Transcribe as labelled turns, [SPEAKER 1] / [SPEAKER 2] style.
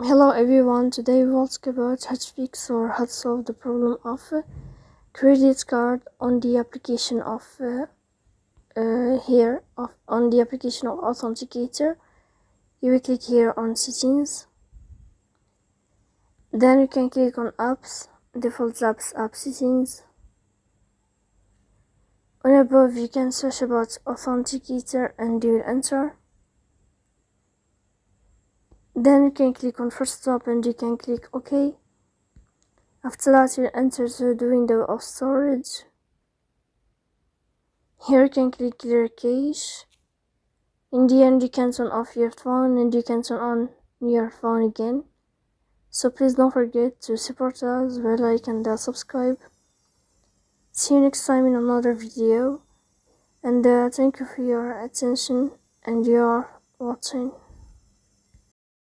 [SPEAKER 1] Hello everyone, today we will talk about how to fix or how to solve the problem of credit card on the application of on the application of Authenticator. You will click here on settings, then you can click on apps, default apps, app settings. On above you can search about Authenticator and you will enter. Then you can click on first stop and you can click OK. After that you enter the window of storage. Here you can click clear cache. In the end you can turn off your phone and you can turn on your phone again. So please don't forget to support us, like and subscribe. See you next time in another video, and thank you for your attention and your watching.